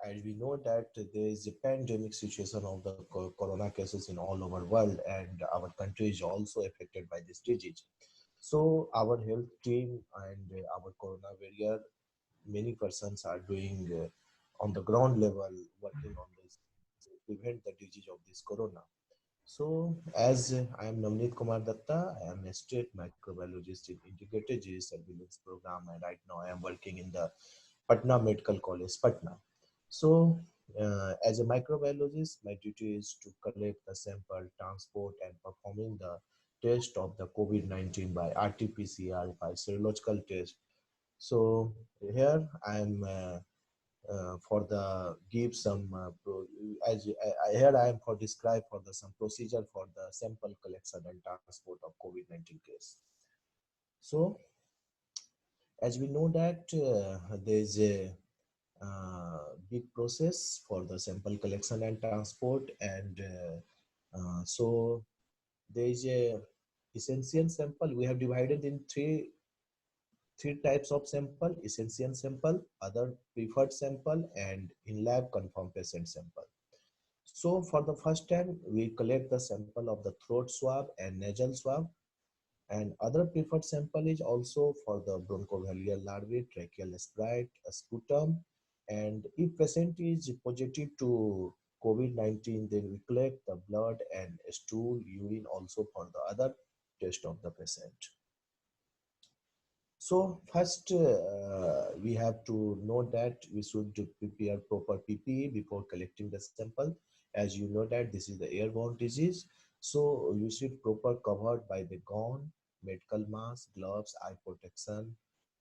as we know that there is a pandemic situation of the corona cases in all over world, and our country is also affected by this disease. So our health team and our corona warrior, many persons are doing on the ground level working on this to prevent the disease of this corona. So, as I am Navneet Kumar Datta, I am a state microbiologist in Integrated Disease Surveillance Program, and right now I am working in the Patna Medical College, Patna. So, as a microbiologist, my duty is to collect the sample, transport, and performing the test of the COVID-19 by RT-PCR by serological test. So, here I am. For the give some as here I am for describe for the some procedure for the sample collection and transport of COVID-19 case. So as we know that there is a big process for the sample collection and transport, and so there is a essential sample. We have divided in three types of sample: essential sample, other preferred sample, and in lab confirmed patient sample. So for the first time, we collect the sample of the throat swab and nasal swab, and other preferred sample is also for the bronchoalveolar larvae, tracheal sprite, sputum, and if patient is positive to COVID-19, then we collect the blood and stool, urine also for the other test of the patient. So first, we have to know that we should prepare proper PPE before collecting the sample. As you know that this is the airborne disease, so you should proper covered by the gown, medical mask, gloves, eye protection,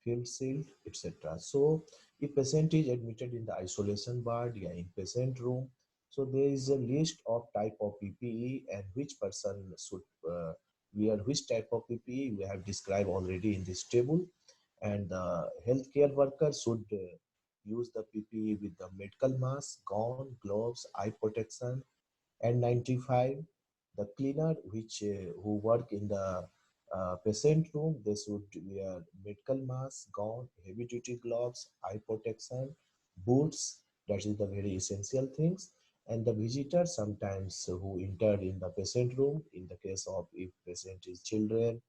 field shield, etc. So if patient is admitted in the isolation ward, yeah, in patient room, so there is a list of type of PPE and which person should wear which type of PPE we have described already in this table, and the healthcare worker should use the PPE with the medical mask, gown, gloves, eye protection, N95. The cleaner which who work in the patient room, they should wear medical mask, gown, heavy duty gloves, eye protection, boots. That is the very essential things. And the visitor sometimes who enter in the patient room, in the case of if patient is children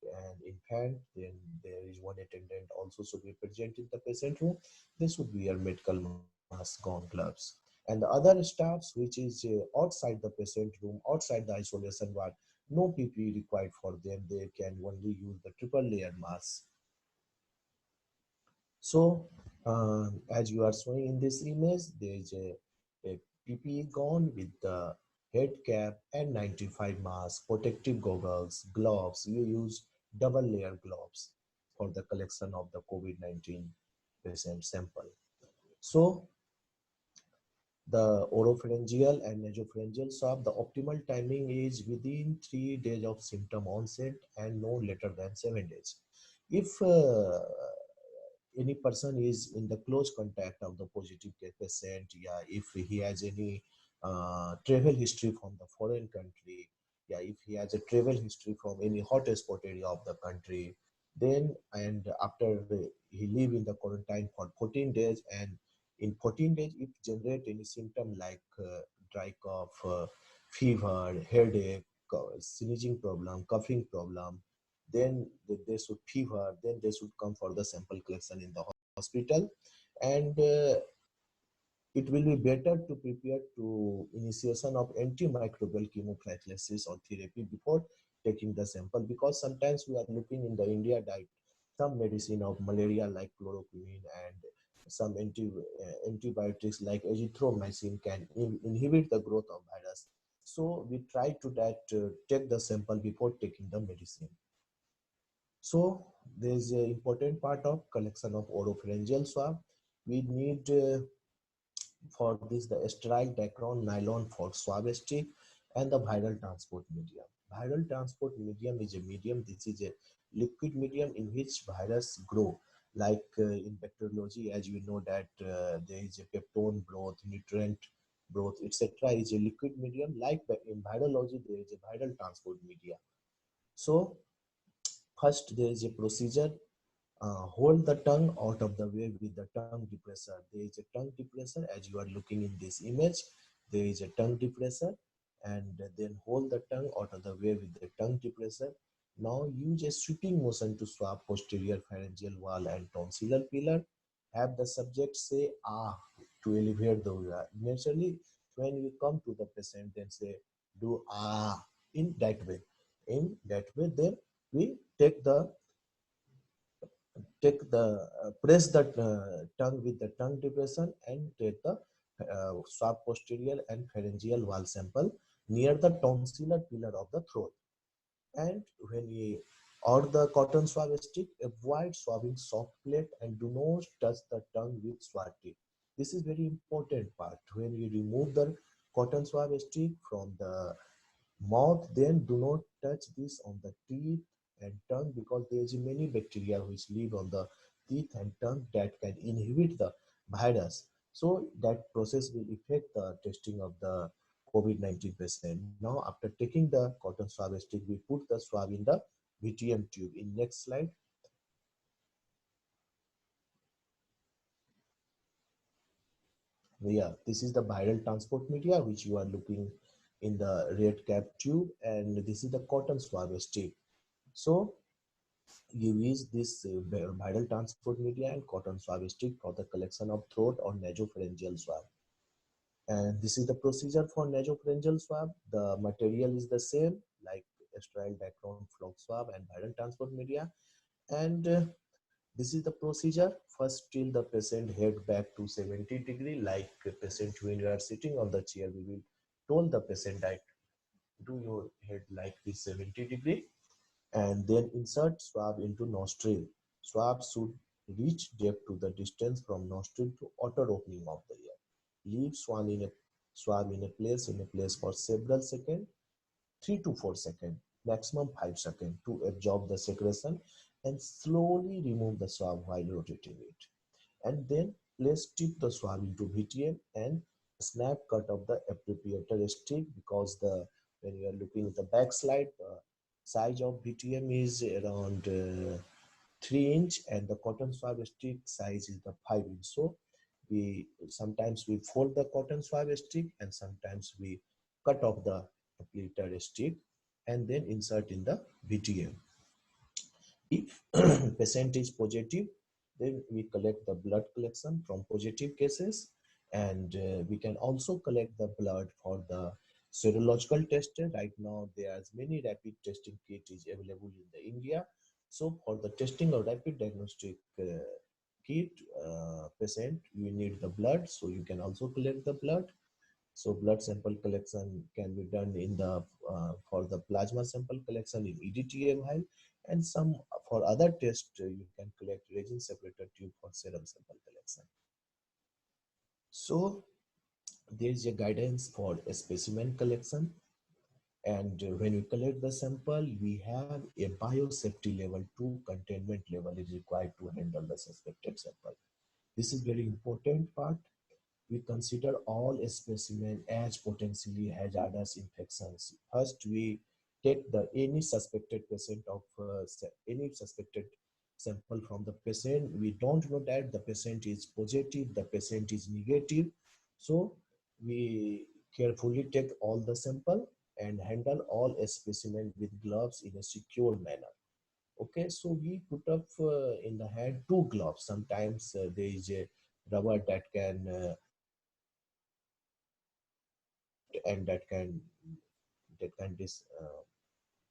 and infant, then there is one attendant also should be present in the patient room. They should wear medical mask, gown, gloves. And the other staffs which is outside the patient room, outside the isolation ward, no PPE required for them. They can only use the triple layer mask. So as you are showing in this image, there is a PPE gown with the head cap and 95 mask, protective goggles, gloves. You use double layer gloves for the collection of the COVID-19 patient sample. So the oropharyngeal and nasopharyngeal swab, the optimal timing is within 3 days of symptom onset and no later than 7 days. If any person is in the close contact of the positive patient, yeah, if he has any travel history from the foreign country, yeah, if he has a travel history from any hotspot area of the country, then and after he live in the quarantine for 14 days, and in 14 days if generate any symptom like dry cough, fever, headache, sneezing problem, coughing problem, then they should fever, then they should come for the sample collection in the hospital. And it will be better to prepare to initiation of antimicrobial chemoprophylaxis or therapy before taking the sample, because sometimes we are looking in the India diet some medicine of malaria like chloroquine and some antibiotics like azithromycin can inhibit the growth of virus. So we try to that take the sample before taking the medicine. So there is an important part of collection of oropharyngeal swab. We need for this the sterile Dacron nylon for swab stick and the viral transport medium. Viral transport medium is a medium. This is a liquid medium in which virus grow. Like in bacteriology, as you know that there is a peptone broth, nutrient broth, etc. is a liquid medium. Like in virology, there is a viral transport media. So first there is a procedure hold the tongue out of the way with the tongue depressor. There is a tongue depressor as you are looking in this image. There is a tongue depressor, and then hold the tongue out of the way with the tongue depressor. Now use a sweeping motion to swab posterior pharyngeal wall and tonsillar pillar. Have the subject say ah to elevate the aura. Naturally, when we come to the patient and say do ah in that way. In that way, then we take the press the tongue with the tongue depression and take the swab posterior and pharyngeal wall sample near the tonsillar pillar of the throat. And when we or the cotton swab stick, avoid swabbing soft plate and do not touch the tongue with swab tip. This is very important part. When we remove the cotton swab stick from the mouth, then do not touch this on the teeth and tongue because there is many bacteria which live on the teeth and tongue that can inhibit the virus. So that process will affect the testing of the COVID-19 patient. Now, after taking the cotton swab stick, we put the swab in the VTM tube. In next slide, yeah, this is the viral transport media which you are looking in the red cap tube, and this is the cotton swab stick. So you use this viral transport media and cotton swab stick for the collection of throat or nasopharyngeal swab. And this is the procedure for nasopharyngeal swab. The material is the same, like sterile dacron flock swab and viral transport media. And this is the procedure. First, till the patient head back to 70 degree, like patient when you are sitting on the chair, we will told the patient that do your head like this 70 degree, and then insert swab into nostril. Swab should reach depth to the distance from nostril to outer opening of the ear. Leave swab in a place for several seconds, 3 to 4 seconds, maximum 5 seconds to absorb the secretion, and slowly remove the swab while rotating it. And then place tip the swab into VTM and snap cut of the appropriator stick, because the when you are looking at the back slide, the size of VTM is around 3 inch and the cotton swab stick size is the 5 inch. So we sometimes we fold the cotton swab stick and sometimes we cut off the applicator stick and then insert in the VTM. If patient is positive, then we collect the blood collection from positive cases, and we can also collect the blood for the serological test. Right now, there's many rapid testing kit is available in the India. So for the testing of rapid diagnostic kit patient, you need the blood. So you can also collect the blood. So blood sample collection can be done in the for the plasma sample collection in EDTA vial, and some for other tests you can collect resin separator tube for serum sample collection. So there is a guidance for a specimen collection, and when we collect the sample, we have a biosafety level 2 containment level is required to handle the suspected sample. This is very important part. We consider all specimens as potentially hazardous infections. First, we take the any suspected patient of any suspected sample from the patient. We don't know that the patient is positive, the patient is negative. So we carefully take all the sample and handle all specimen with gloves in a secure manner. Okay, so we put up in the hand two gloves. Sometimes there is a rubber and that can dis,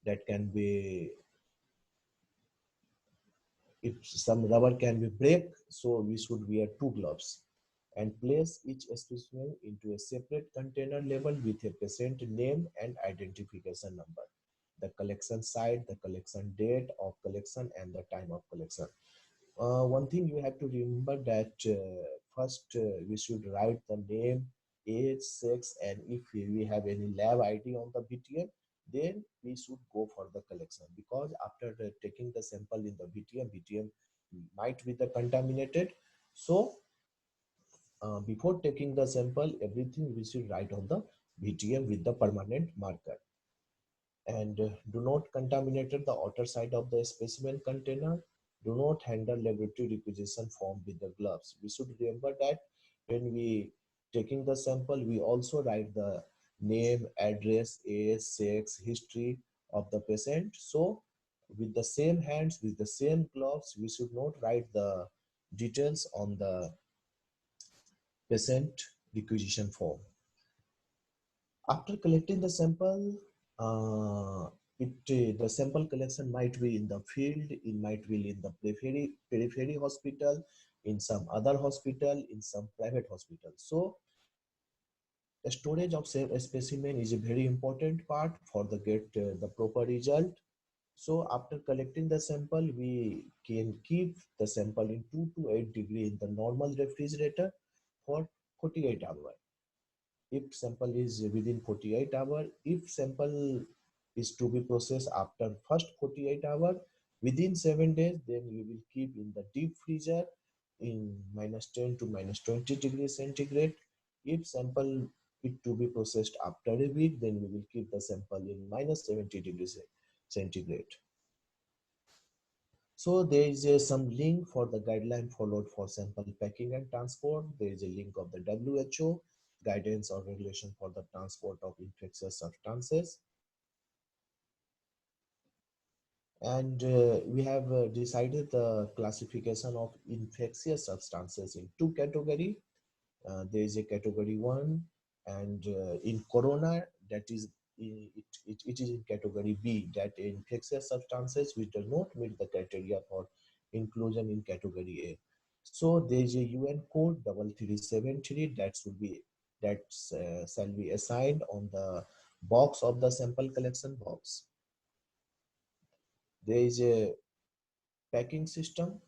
that can be, if some rubber can be break, so we should wear two gloves and place each specimen into a separate container label with a patient name and identification number, the collection site, the collection date of collection, and the time of collection. One thing you have to remember that first we should write the name, age, sex, and if we have any lab ID on the VTM, then we should go for the collection, because after taking the sample in the VTM might be the contaminated. So before taking the sample, everything we should write on the VTM with the permanent marker. And do not contaminate the outer side of the specimen container. do not handle laboratory requisition form with the gloves. We should remember that when we taking the sample, we also write the name, address, age, sex, history of the patient. So with the same hands, with the same gloves, we should not write the details on the patient requisition form. After collecting the sample, the sample collection might be in the field, it might be in the periphery hospital, in some other hospital, in some private hospital. So the storage of specimen is a very important part for the get the proper result. So after collecting the sample, we can keep the sample in 2 to 8 degree in the normal refrigerator for 48 hours. If sample is within 48 hours, if sample is to be processed after first 48 hours, within 7 days, then we will keep in the deep freezer in -10 to -20 degrees centigrade. If sample is to be processed after a week, then we will keep the sample in -70 degrees centigrade. So there is some link for the guideline followed for sample packing and transport. There is a link of the WHO guidance or regulation for the transport of infectious substances. And we have decided the classification of infectious substances in two categories. There is a category 1, and in corona, that is it is in category B, that infectious substances which do not meet the criteria for inclusion in category A. So there is a UN code 3373 that should be that shall be assigned on the box of the sample collection box. There is a packing system.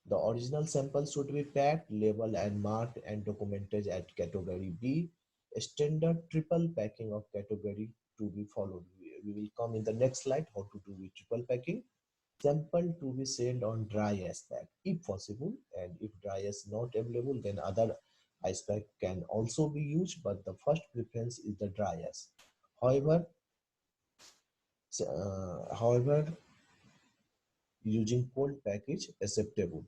The original sample should be packed, labeled and marked and documented at category B. A standard triple packing of category to be followed. We will come in the next slide how to do with triple packing. Sample to be sent on dry ice pack if possible, and if dry ice not available, then other ice pack can also be used, but the first preference is the dry ice. However, however, using cold package acceptable.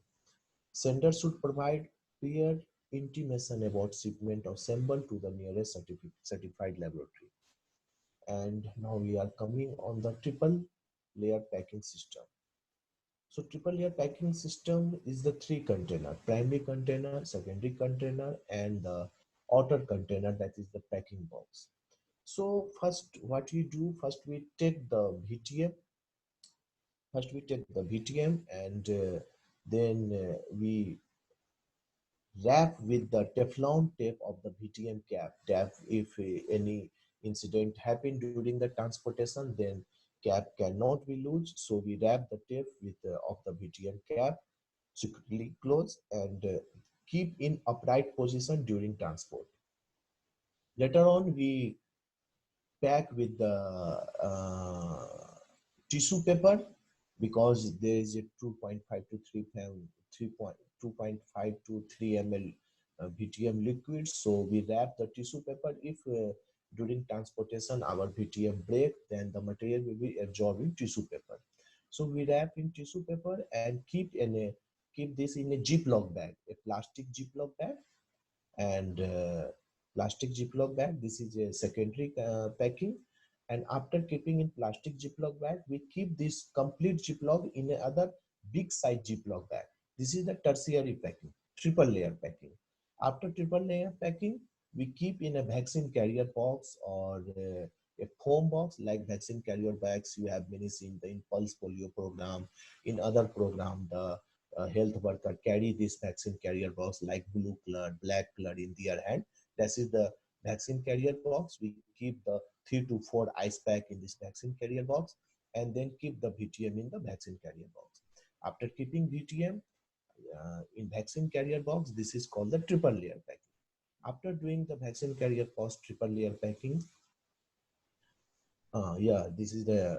Sender should provide prior intimation about shipment of sample to the nearest certified laboratory. And now we are coming on the triple layer packing system. So triple layer packing system is the three container: primary container, secondary container, and the outer container, that is the packing box. So first what we do, first we take the VTM, and then we wrap with the Teflon tape of the VTM cap. If any incident happened during the transportation, then cap cannot be loose. So we wrap the tape with of the VTM cap securely closed and keep in upright position during transport. Later on, we pack with the tissue paper, because there is a 2.5 to 3 pound 2.5 to 3 ml VTM liquid. So we wrap the tissue paper. If during transportation our VTM break, then the material will be absorbed in tissue paper. So we wrap in tissue paper and keep this in a Ziploc bag, a plastic Ziploc bag, and plastic Ziploc bag. This is a secondary packing. And after keeping in plastic Ziploc bag, we keep this complete Ziploc in another big size Ziploc bag. This is the tertiary packing, triple layer packing. After triple layer packing, we keep in a vaccine carrier box or a foam box, like vaccine carrier bags you have many seen the Impulse polio program. In other program, the health worker carry this vaccine carrier box like blue color, black color in their hand. This is the vaccine carrier box. We keep the 3 to 4 ice pack in this vaccine carrier box, and then keep the VTM in the vaccine carrier box. After keeping VTM in vaccine carrier box, this is called the triple layer packing. After doing the vaccine carrier box triple layer packing, yeah, this is the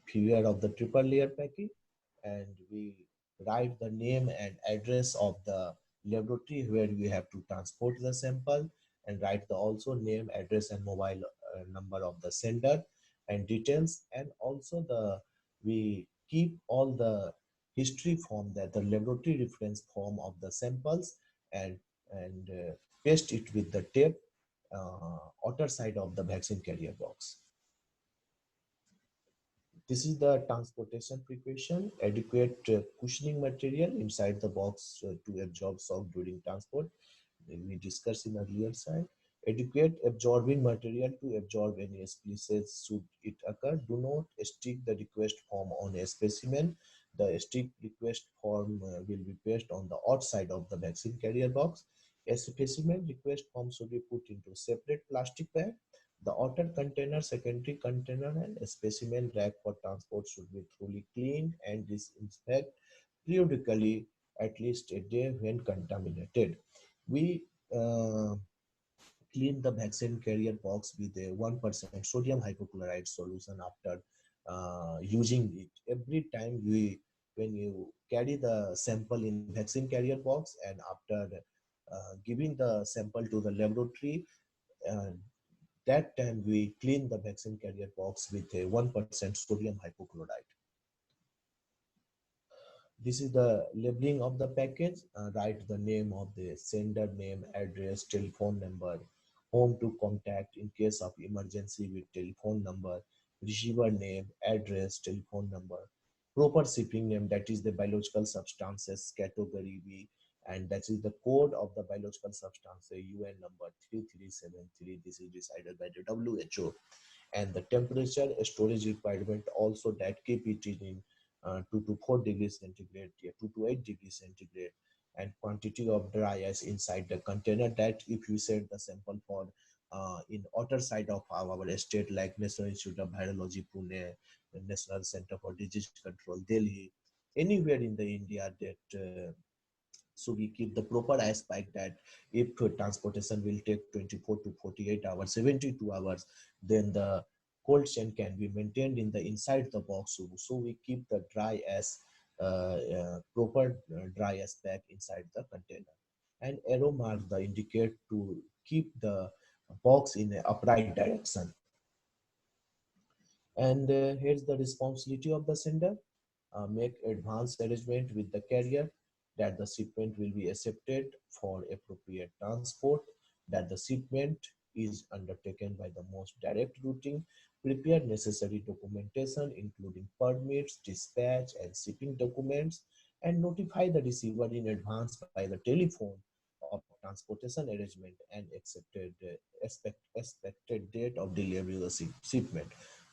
period of the triple layer packing, and we write the name and address of the laboratory where we have to transport the sample, and write the also name, address, and mobile number of the sender and details, and also the we keep all the history form, that the laboratory reference form of the samples, and paste it with the tape outer side of the vaccine carrier box. This is the transportation precaution: adequate cushioning material inside the box to absorb shock during transport. We discussed in earlier slide. Adequate absorbing material to absorb any splices should it occur. Do not stick the request form on a specimen. The stick request form will be pasted on the outside of the vaccine carrier box. A specimen request form should be put into separate plastic bag. The outer container, secondary container, and a specimen rack for transport should be thoroughly cleaned and disinfected periodically, at least a day when contaminated. We uh, clean the vaccine carrier box with a 1% sodium hypochlorite solution after using it. Every time when you carry the sample in vaccine carrier box, and after giving the sample to the laboratory, uh, that time we clean the vaccine carrier box with a 1% sodium hypochlorite. This is the labeling of the package. Write the name of the sender, name, address, telephone number, home to contact in case of emergency with telephone number, receiver name, address, telephone number, proper shipping name, that is the biological substances category B, and that is the code of the biological substance, the UN number 3373. This is decided by the WHO. And the temperature storage requirement also, that keep it in 2 to 4 degrees centigrade, yeah, 2 to 8 degrees centigrade, and quantity of dry ice inside the container, that if you send the sample for in outer side of our state like National Institute of Virology Pune, the National Center for Disease Control Delhi, anywhere in the India, that so we keep the proper aspect that if transportation will take 24 to 48 hours, 72 hours, then the cold chain can be maintained in the inside the box. So we keep the dry as proper dry as pack inside the container. And arrow mark the indicate to keep the box in a upright direction. And here's the responsibility of the sender. Make advanced arrangement with the carrier that the shipment will be accepted for appropriate transport, that the shipment is undertaken by the most direct routing, prepare necessary documentation including permits, dispatch and shipping documents, and notify the receiver in advance by the telephone of transportation arrangement and expected date of delivery of the shipment.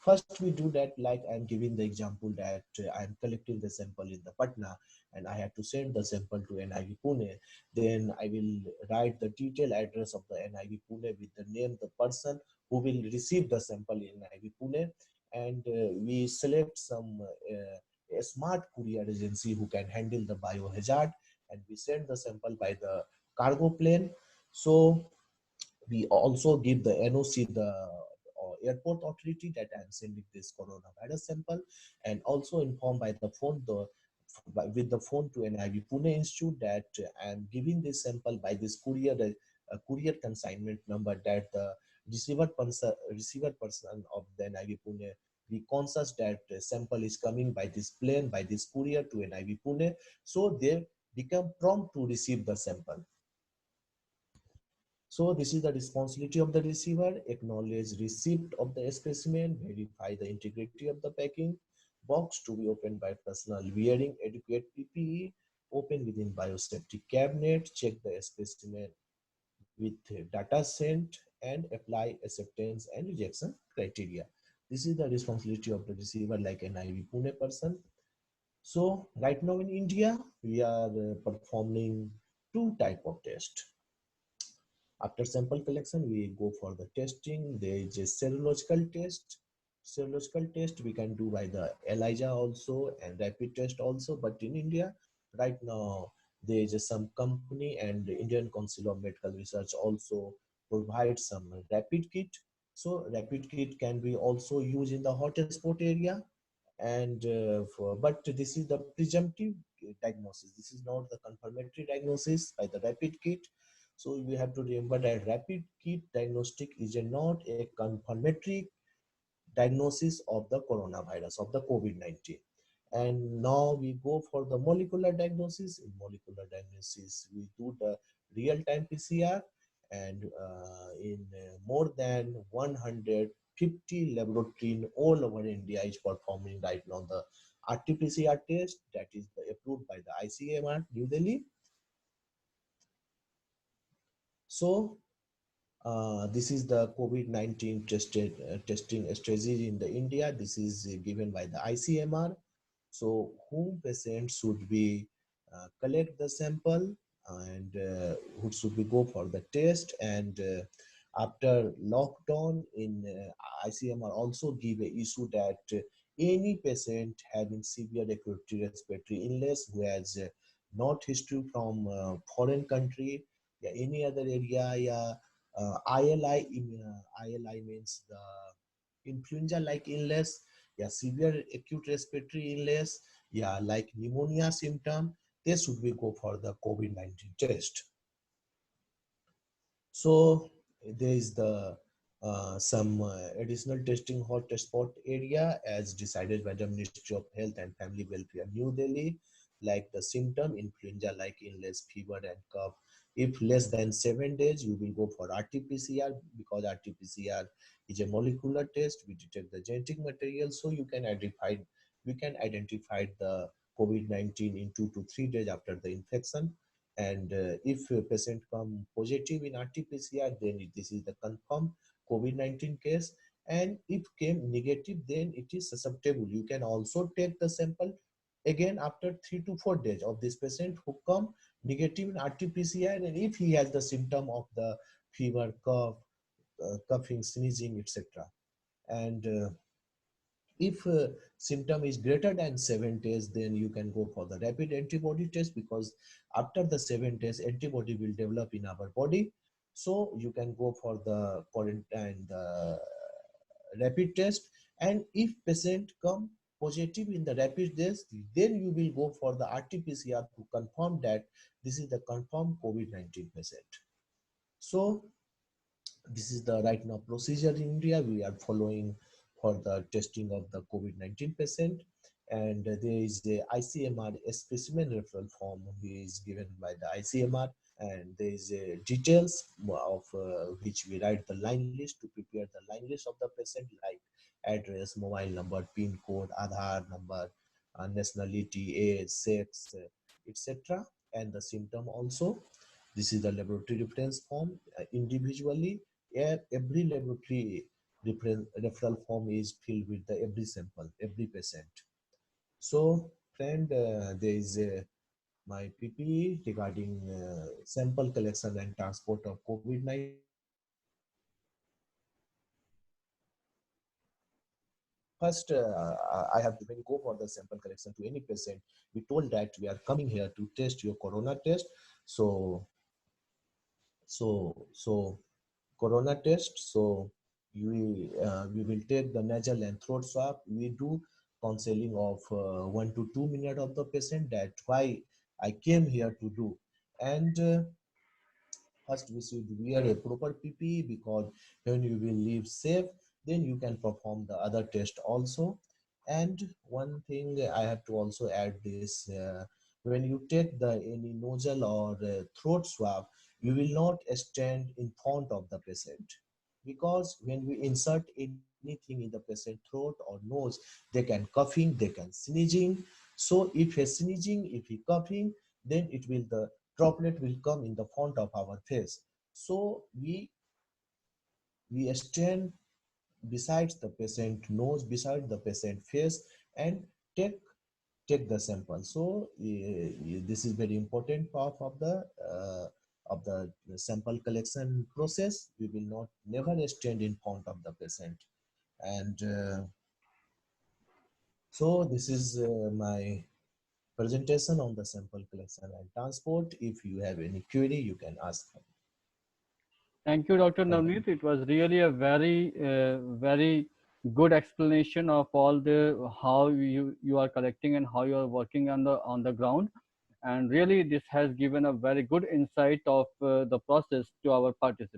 First, we do that like I'm giving the example that I'm collecting the sample in the Patna and I have to send the sample to NIV Pune. Then I will write the detailed address of the NIV Pune with the name, the person who will receive the sample in NIV Pune, and we select a smart courier agency who can handle the biohazard, and we send the sample by the cargo plane. So we also give the NOC, the airport authority, that I am sending this coronavirus sample, and also inform by the phone with the phone to NIV Pune Institute that I am giving this sample by this courier, courier consignment number, that the receiver person of the NIV Pune be conscious that sample is coming by this plane, by this courier to NIV Pune, so they become prompt to receive the sample. So this is the responsibility of the receiver: acknowledge receipt of the specimen, verify the integrity of the packing, box to be opened by personnel wearing adequate PPE, open within biosafety cabinet, check the specimen with data sent, and apply acceptance and rejection criteria. This is the responsibility of the receiver, like an IV Pune person. So right now in India, we are performing two type of test. After sample collection, we go for the testing. There is a serological test. Serological test we can do by the ELISA also and rapid test also. But in India, right now, there is some company and the Indian Council of Medical Research also provide some rapid kit. So rapid kit can be also used in the hotspot area, and but this is the presumptive diagnosis. This is not the confirmatory diagnosis by the rapid kit. So we have to remember that rapid kit diagnostic is not a confirmatory diagnosis of the coronavirus, of the COVID-19. And now we go for the molecular diagnosis. In molecular diagnosis, we do the real-time PCR, and in more than 150 laboratory in all over India is performing right now the RT-PCR test that is approved by the ICMR New Delhi. So this is the COVID-19 testing strategy in the India. This is given by the ICMR. So whom patient should be collect the sample and who should be go for the test, and after lockdown in ICMR also give a issue that any patient having severe acute respiratory illness who has not history from foreign country, yeah, any other area, yeah, ILI means the influenza-like illness, yeah, severe acute respiratory illness, yeah, like pneumonia symptom, they should we go for the COVID-19 test. So there is the some additional testing hotspot area as decided by the Ministry of Health and Family Welfare, New Delhi, like the symptom influenza-like illness, fever and cough. If less than 7 days, you will go for RT-PCR because RT-PCR is a molecular test. We detect the genetic material, so we can identify the COVID-19 in 2 to 3 days after the infection. And if a patient come positive in RT-PCR, then this is the confirmed COVID-19 case. And if came negative, then it is susceptible. You can also take the sample again after 3 to 4 days of this patient who come negative in RT-PCR, and if he has the symptom of the fever, cough, coughing, sneezing, etc. And if symptom is greater than 7 days, then you can go for the rapid antibody test, because after the 7 days, antibody will develop in our body. So you can go for the quarantine, the rapid test. And if patient come positive in the rapid test, then you will go for the RT-PCR to confirm that this is the confirmed COVID-19 patient. So this is the right now procedure in India we are following for the testing of the COVID-19 patient. And there is the ICMR specimen referral form is given by the ICMR, and there is details of which we write the line list to prepare the line list of the patient, like address, mobile number, PIN code, Aadhaar number, nationality, age, sex, etc., and the symptom also. This is the laboratory reference form. Individually, every laboratory referral form is filled with the every sample, every patient. So, friend, there is my PPE regarding sample collection and transport of COVID-19. First, I have to, when you go for the sample collection to any patient, we told that we are coming here to test your corona test. So, so corona test. So we will take the nasal and throat swab. We do counseling of 1 to 2 minutes of the patient. That why I came here to do. And first we should wear a proper PPE, because when you will live safe, then you can perform the other test also. And one thing I have to also add this: when you take the any nozzle or throat swab, you will not stand in front of the patient, because when we insert anything in the patient throat or nose, they can coughing, they can sneezing. So if he's sneezing, if he coughing, then it will the droplet will come in the front of our face. So we stand besides the patient nose, beside the patient face, and take take the sample. So this is very important part of the sample collection process. We will not never stand in front of the patient. And so this is my presentation on the sample collection and transport. If you have any query, you can ask. Thank you, Dr. Thank you. Navneet. It was really a very good explanation of all the how you are collecting and how you are working on the ground, and really this has given a very good insight of the process to our participants.